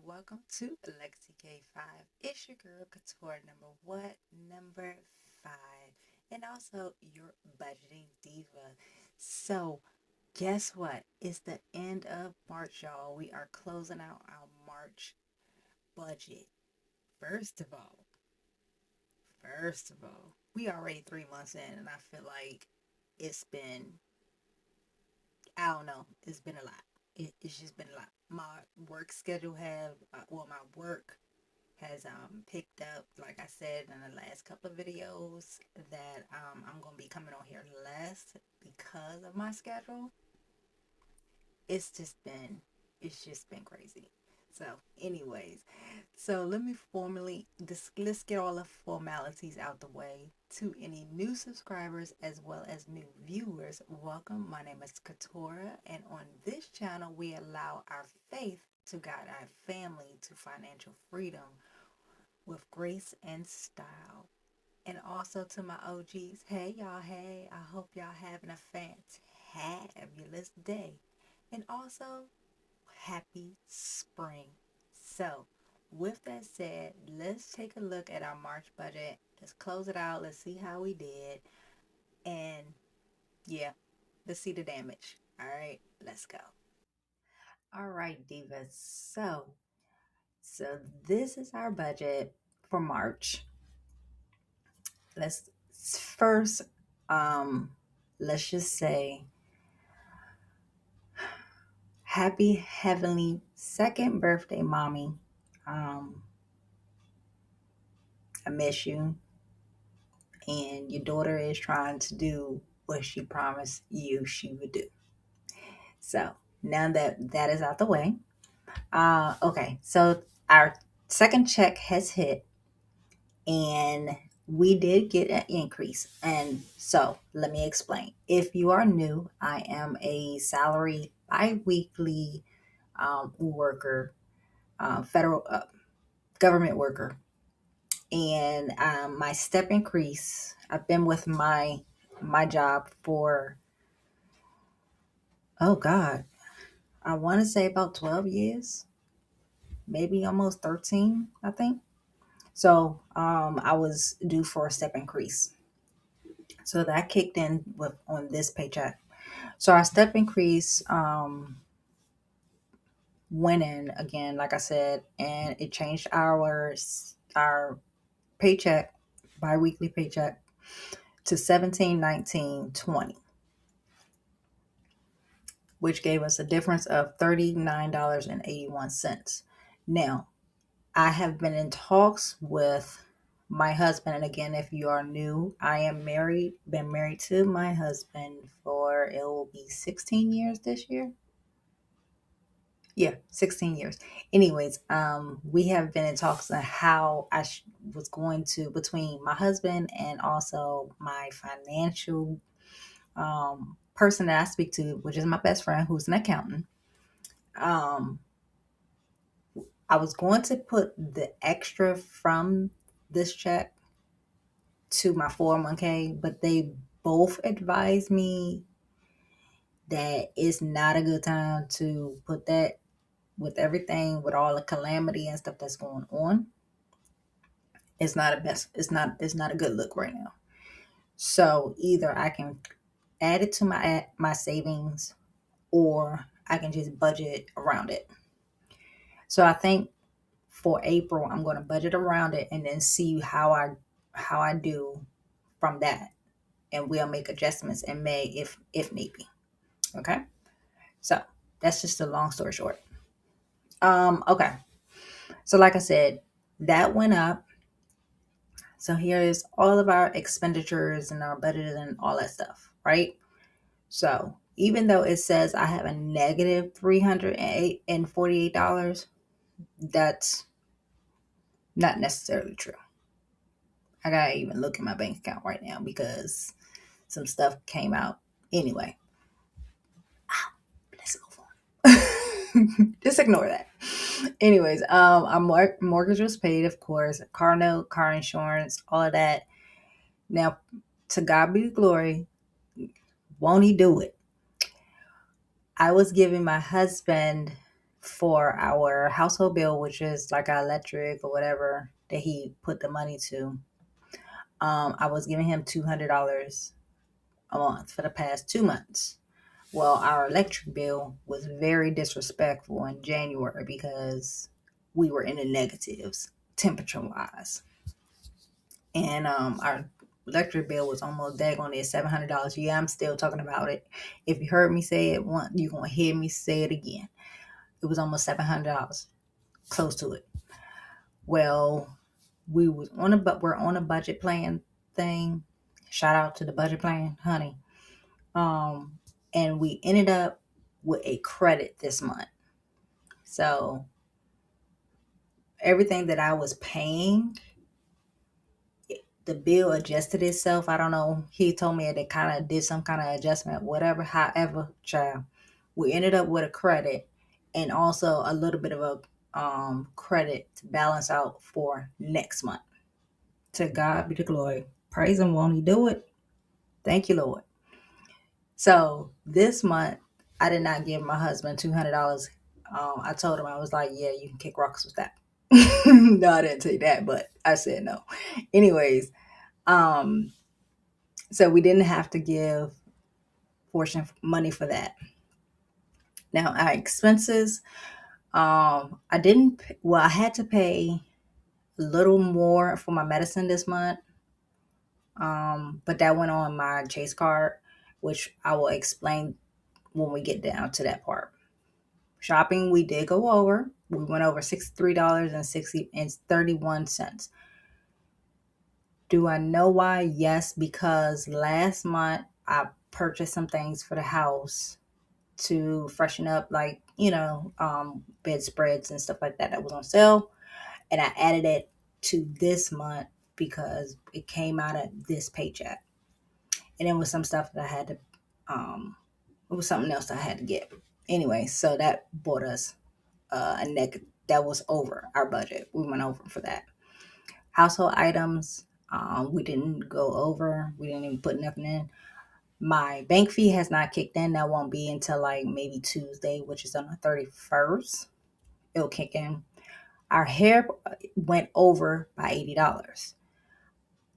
welcome to Lexi K5. It's your girl Couture number what? Number 5. And also your budgeting diva. So, guess what? It's the end of March, y'all. We are closing out our March budget. First of all, we already 3 months in, and I feel like it's been, I don't know, it's been a lot. It's just been a lot. My work schedule my work has picked up, like I said in the last couple of videos, that I'm gonna be coming on here less because of my schedule. It's just been it's just been crazy. So, anyways, so let me let's get all the formalities out the way. To any new subscribers as well as new viewers, welcome. My name is Katora, and on this channel, we allow our faith to guide our family to financial freedom with grace and style. And also to my OGs, hey y'all, hey, I hope y'all having a fantabulous day. And also, happy spring. So, with that said, let's take a look at our March budget. Let's close it out. Let's see how we did. And yeah, let's see the damage. All right, let's go. All right, divas. So this is our budget for March. Let's first um let's just say happy heavenly second birthday, mommy. Um I miss you, and your daughter is trying to do what she promised you she would do. So now that that is out the way, okay. So our second check has hit, and we did get an increase. And so let me explain. If you are new, I am a salary biweekly worker, federal government worker, and my step increase. I've been with my job for, oh God, I want to say about 12 years, maybe almost 13, I think. So I was due for a step increase. So that kicked in with on this paycheck. So our step increase went in again, like I said, and it changed our paycheck, biweekly paycheck, to 17, 19, 20, which gave us a difference of $39.81. Now, I have been in talks with my husband, and again, if you are new, I am married, been married to my husband for, it will be 16 years this year. Yeah, 16 years. Anyways, we have been in talks on how was going to, between my husband and also my financial person that I speak to, which is my best friend, who's an accountant. Um, I was going to put the extra from this check to my 401k, but they both advised me that it's not a good time to put that, with everything, with all the calamity and stuff that's going on. It's not a good look right now. So either I can add it to my savings, or I can just budget around it. So I think for April I'm going to budget around it and then see how I do from that, and we'll make adjustments in May if need be. Okay? So, that's just a long story short. Okay. So like I said, that went up. So here is all of our expenditures and our budget and all that stuff, right? So even though it says I have a negative $348, that's not necessarily true. I gotta even look at my bank account right now because some stuff came out. Anyway, let's move on. Just ignore that. Anyways, our mortgage was paid, of course, car note, car insurance, all of that. Now, to God be the glory. Won't he do it? I was giving my husband for our household bill, which is like our electric or whatever that he put the money to. I was giving him $200 a month for the past 2 months. Well, our electric bill was very disrespectful in January because we were in the negatives temperature wise. And our electric bill was almost daggone at $700. Yeah, I'm still talking about it. If you heard me say it once, you're going to hear me say it again. It was almost $700, close to it. Well, we're on a budget plan thing. Shout out to the budget plan, honey. And we ended up with a credit this month. So everything that I was paying, the bill adjusted itself. I don't know. He told me that it kind of did some kind of adjustment, whatever. However, child, we ended up with a credit and also a little bit of a credit to balance out for next month. To God be the glory. Praise Him, won't He do it? Thank you, Lord. So this month, I did not give my husband $200. I told him, I was like, yeah, you can kick rocks with that. No, I didn't say that, but I said no. Anyways, so we didn't have to give portion money for that. Now our expenses, I didn't. Well, I had to pay a little more for my medicine this month, but that went on my Chase card, which I will explain when we get down to that part. Shopping, we did go over. We went over $63.31. Do I know why? Yes, because last month I purchased some things for the house to freshen up, like, bedspreads and stuff like that was on sale. And I added it to this month because it came out of this paycheck. And it was some stuff that I had to, it was something else I had to get. Anyway, so that bought us a negative. That was over our budget. We went over for that. Household items, we didn't go over. We didn't even put nothing in. My bank fee has not kicked in. That won't be until like maybe Tuesday, which is on the 31st. It'll kick in. Our hair went over by $80.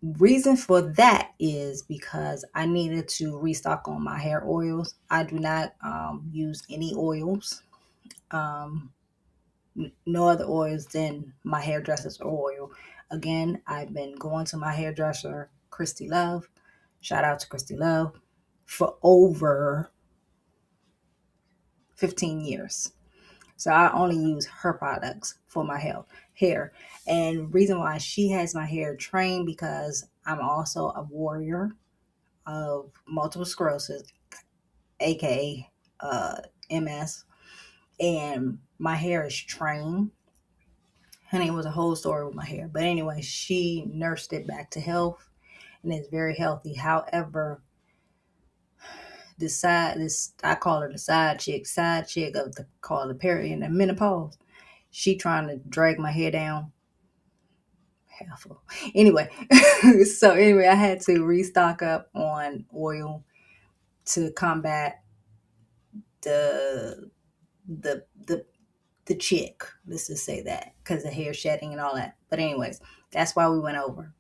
Reason for that is because I needed to restock on my hair oils. I do not use any oils. No other oils than my hairdresser's oil. Again, I've been going to my hairdresser, Christy Love. Shout out to Christy Love, for over 15 years. So I only use her products for my hair. And reason why she has my hair trained, because I'm also a warrior of multiple sclerosis, aka MS, and my hair is trained. Honey, it was a whole story with my hair. But anyway, she nursed it back to health and it's very healthy. However, this I call her the side chick of the call the period and the menopause. She trying to drag my hair down. Half anyway. So anyway, I had to restock up on oil to combat the the the the chick. Let's just say that, because the hair shedding and all that. But anyways, that's why we went over.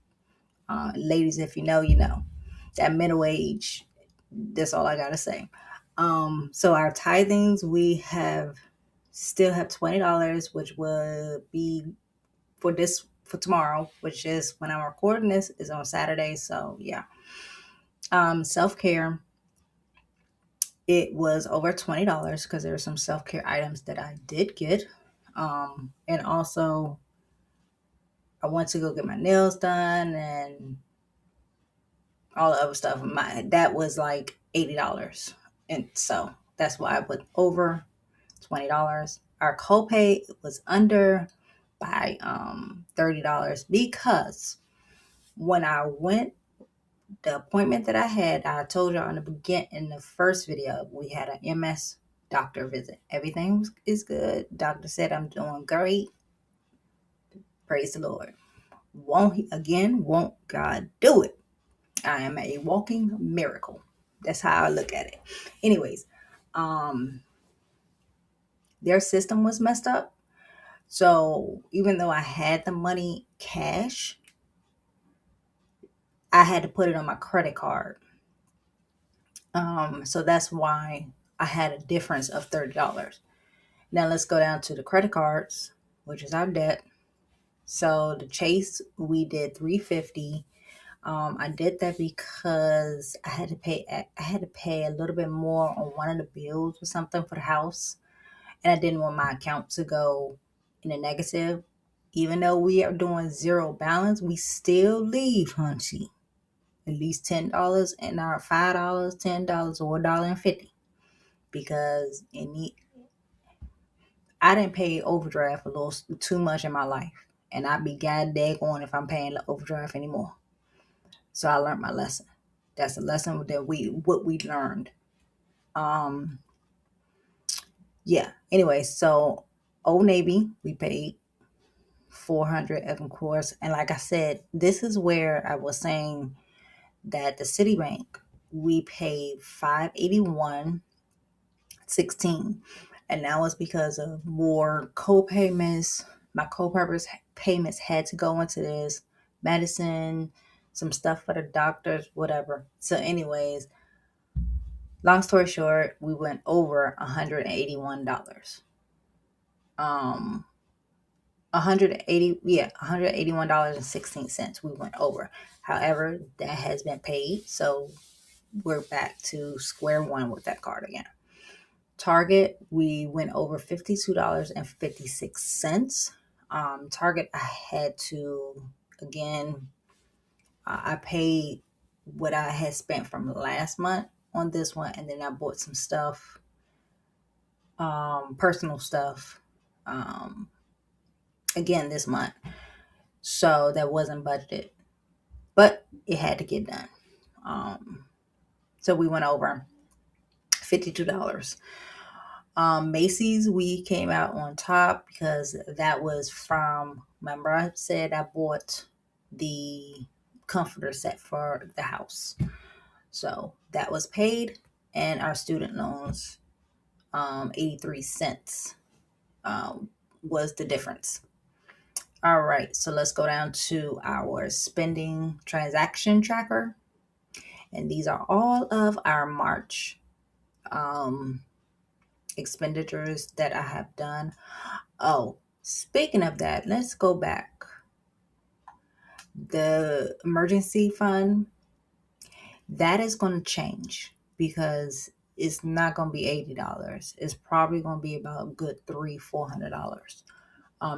Ladies, if you know, you know. That middle age, that's all I gotta say. So our tithings, we still have $20, which would be for tomorrow, which is when I'm recording this is on Saturday. So yeah. Self-care, it was over $20 because there were some self-care items that I did get. And also I went to go get my nails done and all the other stuff. That was like $80. And so that's why I put over $20. Our copay was under by $30 because when I went, the appointment that I had, I told y'all in the first video, we had an MS doctor visit. Everything is good. Doctor said I'm doing great. Praise the Lord. Won't God do it? I am a walking miracle. That's how I look at it. Anyways, Their system was messed up. So even though I had the money cash, I had to put it on my credit card. So that's why I had a difference of $30. Now let's go down to the credit cards, which is our debt. So the Chase, we did 350. I did that because I had to pay a little bit more on one of the bills or something for the house, and I didn't want my account to go in a negative. Even though we are doing zero balance, we still leave, Hunchy, at least $10 and our $5, $10 or $1.50 because I didn't pay overdraft a little too much in my life, and I'd be god daggone if I'm paying the overdraft anymore. So I learned my lesson. That's a lesson that we learned. Um, yeah. Anyway, so Old Navy we paid 400, of course, and like I said, this is where I was saying that the Citibank we paid 581.16, and that was because of more co-payments. My co-payments had to go into this medicine, some stuff for the doctors, whatever. So, anyways, long story short, we went over $181. 180 yeah, $181.16 we went over. However, that has been paid, so we're back to square one with that card again. Target, we went over $52.56. Target, I had to, again, I paid what I had spent from last month on this one, and then I bought some stuff, personal stuff, um, again this month. So that wasn't budgeted, but it had to get done. So we went over $52. Macy's, we came out on top because that was from, remember I said I bought the comforter set for the house. So that was paid, and our student loans, 83 cents was the difference. All right, so let's go down to our spending transaction tracker. And these are all of our March um, expenditures that I have done. Oh, speaking of that, let's go back. The emergency fund, that is going to change because it's not going to be $80. It's probably going to be about a good $300-$400.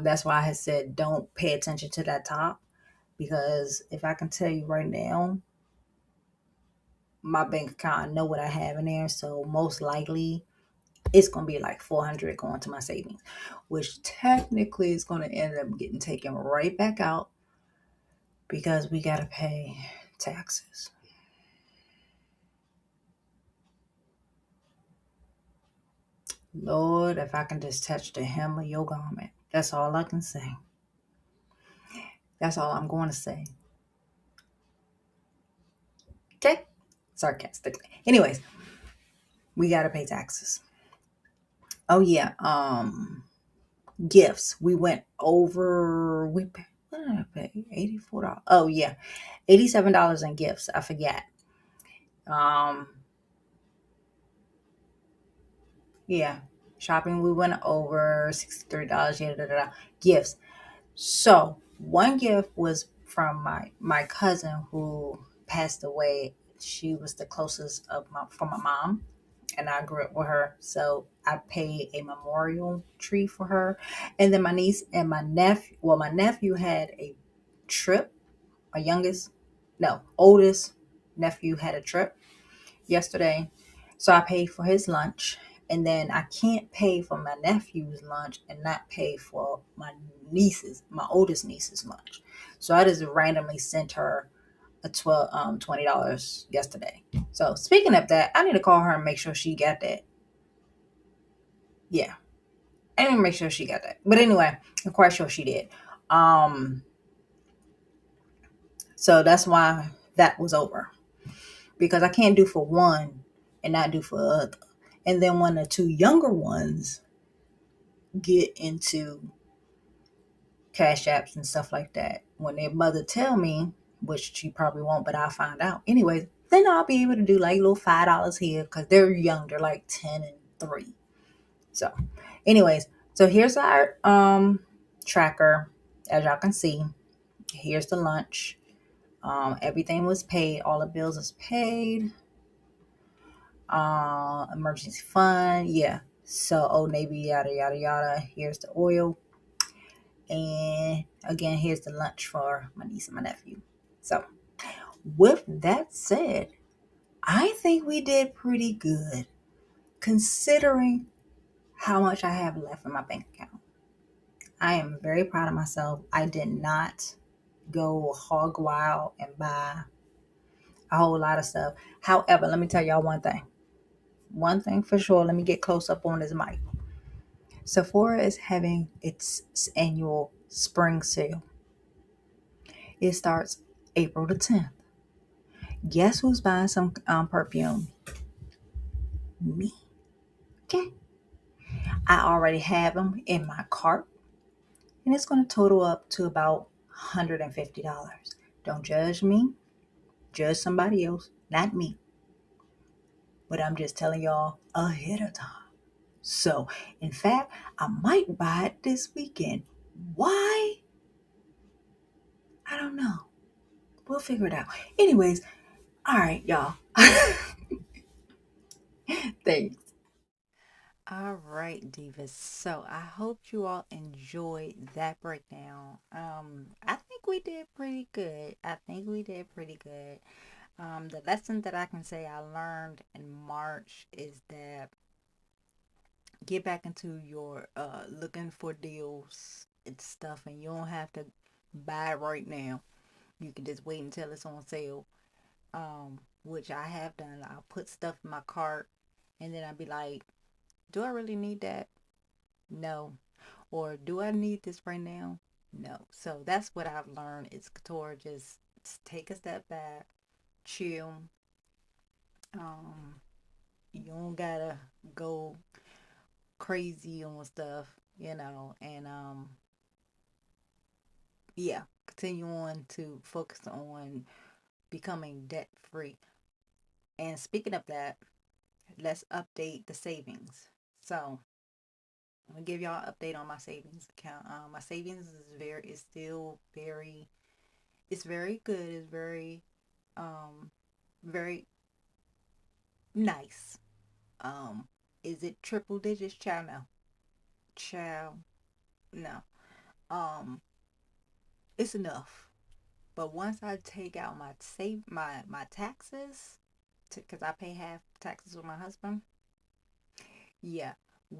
That's why I had said don't pay attention to that top, because if I can tell you right now, my bank account, I know what I have in there, so most likely it's going to be like 400 going to my savings, which technically is going to end up getting taken right back out because we got to pay taxes. Lord, if I can just touch the hem of your garment, that's all I can say. That's all I'm going to say. Okay? Sarcastically. Anyways, we got to pay taxes. Oh yeah, gifts. We went over, what did I pay? $84. Oh yeah, $87 in gifts. I forget. Um, yeah, shopping. We went over $63. Yeah, da, da, da. Gifts. So one gift was from my cousin who passed away. She was the closest for my mom, and I grew up with her. So I paid a memorial tree for her, and then my niece and my nephew. Well, my nephew had a trip. My oldest nephew had a trip yesterday, so I paid for his lunch. And then I can't pay for my nephew's lunch and not pay for my oldest niece's lunch. So I just randomly sent her a $20 yesterday. So speaking of that, I need to call her and make sure she got that. Yeah, I need to make sure she got that. But anyway, I'm quite sure she did. So that's why that was over, because I can't do for one and not do for other. And then one or two younger ones, get into cash apps and stuff like that. When their mother tell me, which she probably won't, but I'll find out. Anyways, then I'll be able to do like little $5 here because they're young. They're like 10 and 3. So, anyways, so here's our tracker. As y'all can see, here's the lunch. Everything was paid. All the bills was paid. Emergency fund, yeah. So Old Navy, yada yada yada. Here's the oil, and again, here's the lunch for my niece and my nephew. So, with that said, I think we did pretty good considering how much I have left in my bank account. I am very proud of myself. I did not go hog wild and buy a whole lot of stuff. However, let me tell y'all one thing. One thing for sure, let me get close up on this mic. Sephora is having its annual spring sale. It starts April the 10th. Guess who's buying some perfume? Me. Okay. I already have them in my cart, and it's going to total up to about $150. Don't judge me. Judge somebody else, not me. But I'm just telling y'all ahead of time. So, in fact, I might buy it this weekend. Why? I don't know. We'll figure it out. Anyways, all right, y'all. Thanks. All right, divas. So I hope you all enjoyed that breakdown. I think we did pretty good. I think we did pretty good. The lesson that I can say I learned in March is that get back into your looking for deals and stuff, and you don't have to buy it right now. You can just wait until it's on sale. Which I have done. I'll put stuff in my cart, and then I'll be like, do I really need that? No. Or do I need this right now? No. So that's what I've learned is Couture, just take a step back, chill. Um, you don't gotta go crazy on stuff, and yeah, continue on to focus on becoming debt free. And speaking of that, let's update the savings. So I'm gonna give y'all an update on my savings account. My savings is still very, it's very good. It's um very nice. Um, is it triple digits? Child, no. Child, no. Um, it's enough. But once I take out my taxes, because I pay half taxes with my husband, yeah,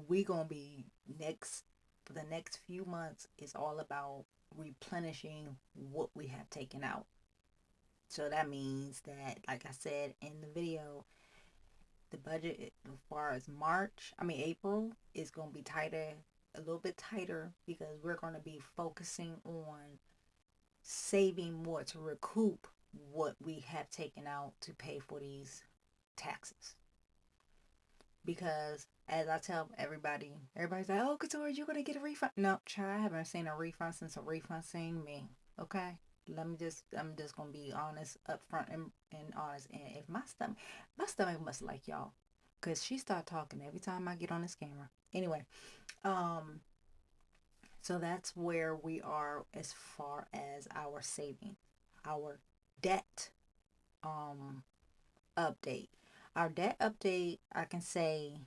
we gonna be next for the next few months. It's all about replenishing what we have taken out. So that means that, like I said in the video, the budget as far as April is going to be tighter, a little bit tighter, because we're going to be focusing on saving more to recoup what we have taken out to pay for these taxes. Because as I tell everybody, everybody's like, "Oh, Couture, you're gonna get a refund." No, child, I haven't seen a refund since a refund seen me. Okay, I'm just gonna be honest, upfront, and honest. And if my stomach must like y'all, cause she start talking every time I get on this camera. Anyway, um, so that's where we are as far as our saving, our debt, um, update. Our debt update, I can say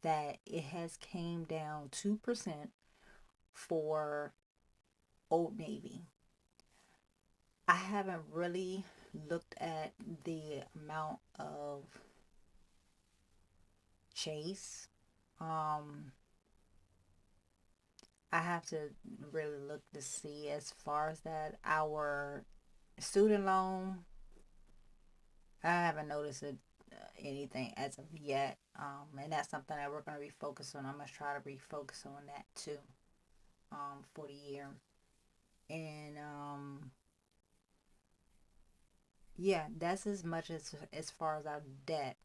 that it has came down 2% for Old Navy. I haven't really looked at the amount of chase. Um, I have to really look to see as far as that. Our student loan, I haven't noticed anything as of yet. And that's something that we're going to refocus on. I'm going to try to refocus on that too, for the year. And yeah, that's as much as far as our debt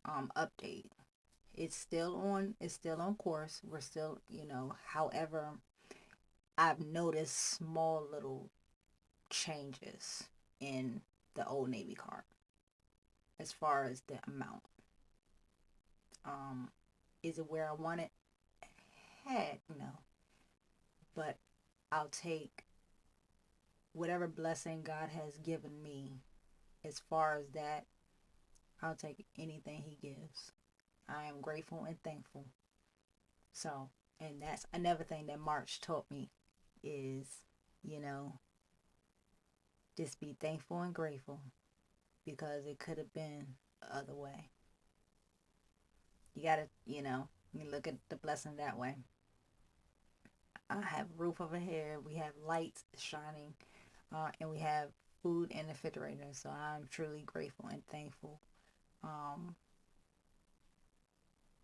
update. it's still on course. We're still, however, I've noticed small little changes in the Old Navy card as far as the amount. Um, is it where I want it? Heck no. But I'll take whatever blessing God has given me as far as that. I'll take anything He gives. I am grateful and thankful. So, and that's another thing that March taught me is, you know, just be thankful and grateful because it could have been the other way. You gotta, you look at the blessing that way. I have a roof over head. We have lights shining, and we have food in the refrigerator. So I'm truly grateful and thankful. Um,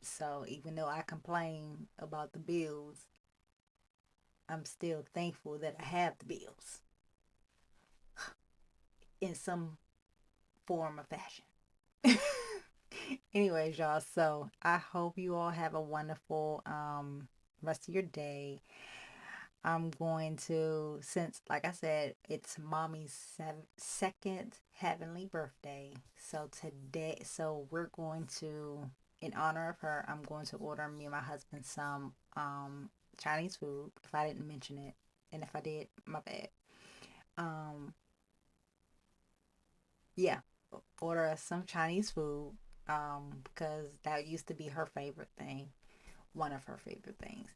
so even though I complain about the bills, I'm still thankful that I have the bills in some form or fashion. Anyways, y'all, so I hope you all have a wonderful rest of your day. I'm going to, since like I said, it's mommy's second heavenly birthday. So today, so we're going to, in honor of her, I'm going to order me and my husband some Chinese food. If I didn't mention it, and if I did, my bad. Um, yeah, order us some Chinese food. Because that used to be her favorite thing, one of her favorite things.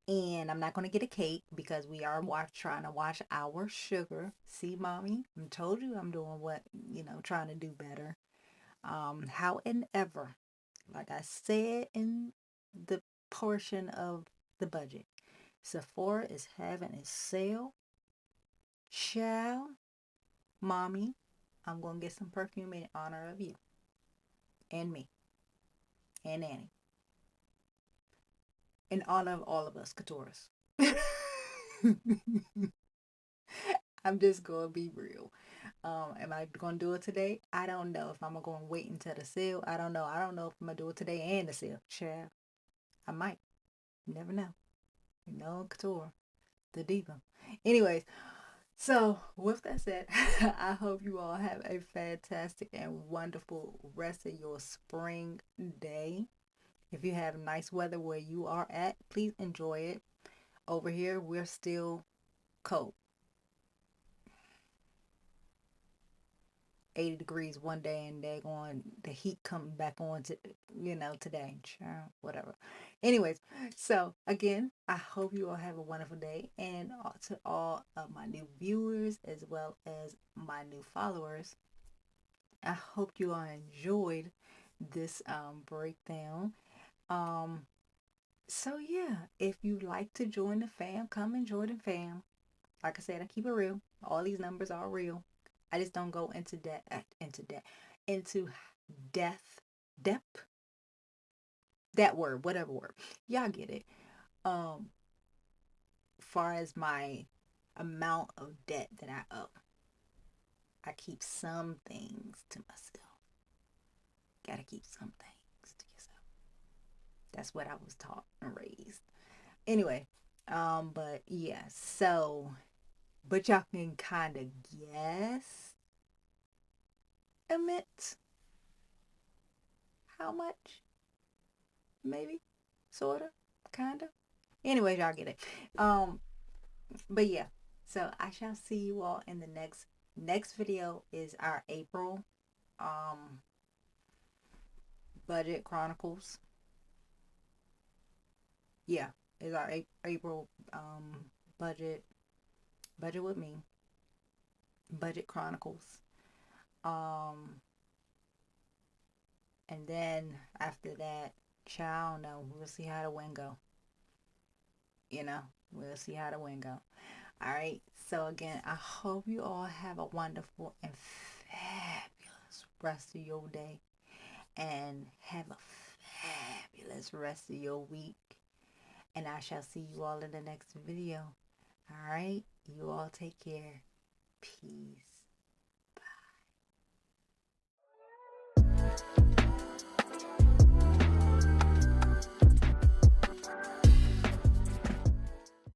And I'm not going to get a cake because we are trying to watch our sugar. See, mommy, I told you I'm doing what, trying to do better. However, like I said in the portion of the budget, Sephora is having a sale. Child, mommy, I'm going to get some perfume in honor of you and me and Annie. In honor of all of us, Couture's. I'm just gonna be real. Am I gonna do it today? I don't know. If I'm gonna wait until the sale, I don't know. I don't know if I'm gonna do it today and the sale. Child, I might. You never know. Couture, the diva. Anyways, so with that said, I hope you all have a fantastic and wonderful rest of your spring day. If you have nice weather where you are at, please enjoy it. Over here, we're still cold. 80 degrees one day and they're going the heat coming back on to today, whatever. Anyways, so again, I hope you all have a wonderful day, and to all of my new viewers as well as my new followers, I hope you all enjoyed this breakdown. um so yeah, if you like to join the fam, come and join the fam. Like I said, I keep it real. All these numbers are real. I just don't go into into death, depth, that word, whatever word. Y'all get it. Far as my amount of debt that I owe, I keep some things to myself. Gotta keep some things to yourself. That's what I was taught and raised. Anyway, but yeah, so, but y'all can kind of guess, admit how much, maybe, sorta, kinda. Anyway, y'all get it. Um, but yeah, so I shall see you all in the next video. Is our April um budget chronicles. Yeah, is our April budget with me, budget chronicles. Um, and then after that, child, no, we'll see how the wind go. We'll see how the wind go. All right. So again, I hope you all have a wonderful and fabulous rest of your day, and have a fabulous rest of your week. And I shall see you all in the next video. All right. You all take care. Peace.